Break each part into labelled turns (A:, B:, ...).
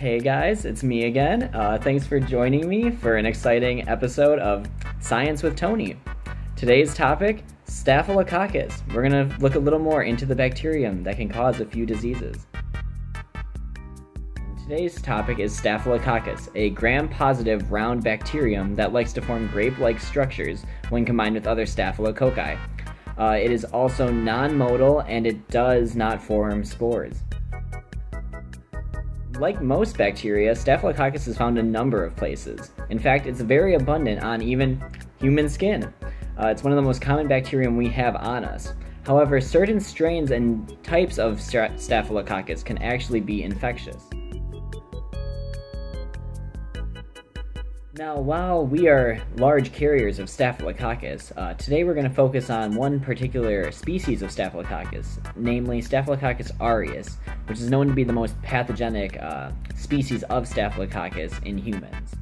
A: Hey guys, it's me again. Thanks for joining me for an exciting episode of Science with Tony. Today's topic, Staphylococcus. We're going to look a little more into the bacterium that can cause a few diseases. Today's topic is Staphylococcus, a gram-positive round bacterium that likes to form grape-like structures when combined with other staphylococci. It is also non-motile and it does not form spores. Like most bacteria, Staphylococcus is found in a number of places. In fact, it's very abundant on even human skin. It's one of the most common bacterium we have on us. However, certain strains and types of Staphylococcus can actually be infectious. Now, while we are large carriers of Staphylococcus, today we're going to focus on one particular species of Staphylococcus, namely Staphylococcus aureus, which is known to be the most pathogenic species of Staphylococcus in humans.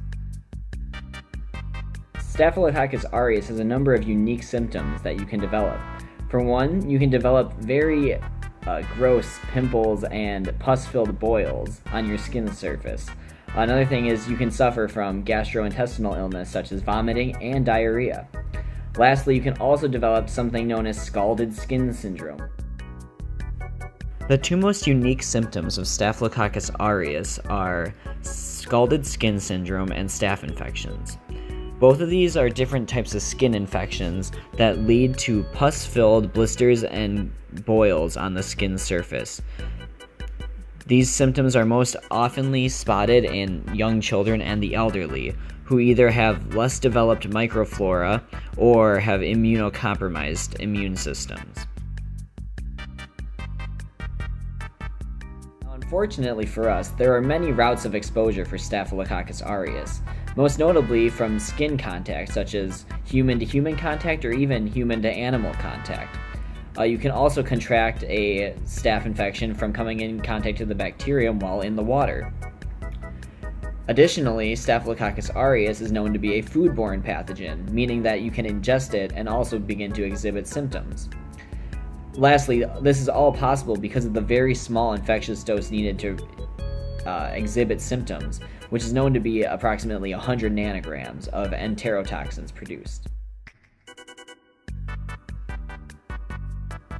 A: Staphylococcus aureus has a number of unique symptoms that you can develop. For one, you can develop very gross pimples and pus-filled boils on your skin surface. Another thing is you can suffer from gastrointestinal illness such as vomiting and diarrhea. Lastly, you can also develop something known as scalded skin syndrome. The two most unique symptoms of Staphylococcus aureus are scalded skin syndrome and staph infections. Both of these are different types of skin infections that lead to pus-filled blisters and boils on the skin surface. These symptoms are most oftenly spotted in young children and the elderly, who either have less developed microflora or have immunocompromised immune systems. Unfortunately for us, there are many routes of exposure for Staphylococcus aureus, most notably from skin contact, such as human-to-human contact or even human-to-animal contact. You can also contract a staph infection from coming in contact with the bacterium while in the water. Additionally, Staphylococcus aureus is known to be a foodborne pathogen, meaning that you can ingest it and also begin to exhibit symptoms. Lastly, this is all possible because of the very small infectious dose needed to exhibit symptoms, which is known to be approximately 100 nanograms of enterotoxins produced.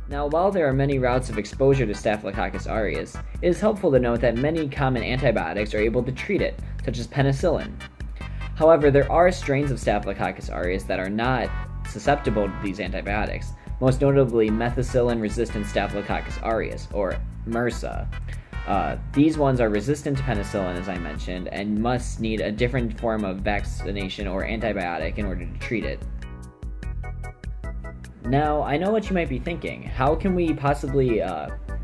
A: Now, while there are many routes of exposure to Staphylococcus aureus, it is helpful to note that many common antibiotics are able to treat it, such as penicillin. However, there are strains of Staphylococcus aureus that are not susceptible to these antibiotics, most notably methicillin-resistant Staphylococcus aureus, or MRSA. These ones are resistant to penicillin, as I mentioned, and must need a different form of vaccination or antibiotic in order to treat it. Now, I know what you might be thinking. How can we possibly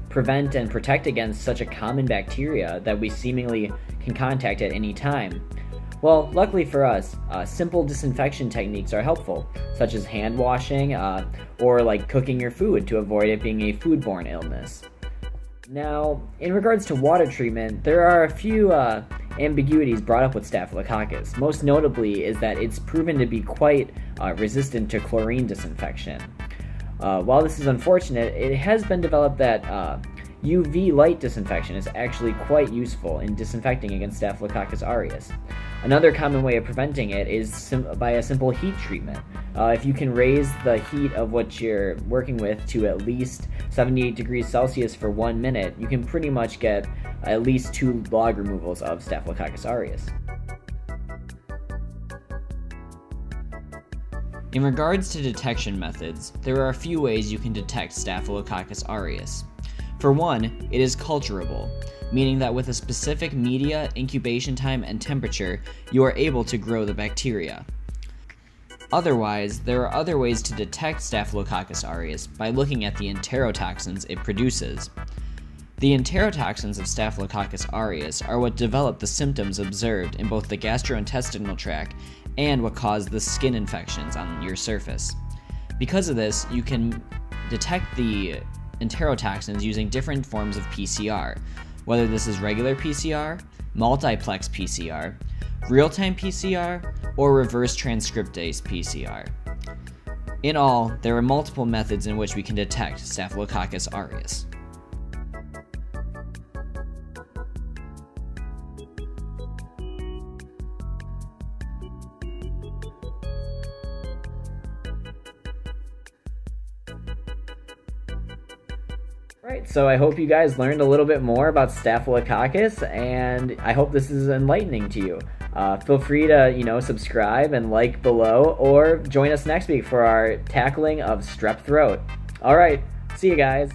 A: prevent and protect against such a common bacteria that we seemingly can contact at any time? Well, luckily for us, simple disinfection techniques are helpful, such as hand washing or like cooking your food to avoid it being a foodborne illness. Now, in regards to water treatment, there are a few ambiguities brought up with Staphylococcus. Most notably is that it's proven to be quite resistant to chlorine disinfection. While this is unfortunate, it has been developed that UV light disinfection is actually quite useful in disinfecting against Staphylococcus aureus. Another common way of preventing it is by a simple heat treatment. If you can raise the heat of what you're working with to at least 78 degrees Celsius for 1 minute, you can pretty much get at least 2 log removals of Staphylococcus aureus. In regards to detection methods, there are a few ways you can detect Staphylococcus aureus. For one, it is culturable, meaning that with a specific media, incubation time, and temperature, you are able to grow the bacteria. Otherwise, there are other ways to detect Staphylococcus aureus by looking at the enterotoxins it produces. The enterotoxins of Staphylococcus aureus are what develop the symptoms observed in both the gastrointestinal tract and what cause the skin infections on your surface. Because of this, you can detect the enterotoxins using different forms of PCR, whether this is regular PCR, multiplex PCR, real-time PCR, or reverse transcriptase PCR. In all, there are multiple methods in which we can detect Staphylococcus aureus. Right, so I hope you guys learned a little bit more about Staphylococcus, and I hope this is enlightening to you. Feel free to, subscribe and like below, or join us next week for our tackling of strep throat. All right, see you guys.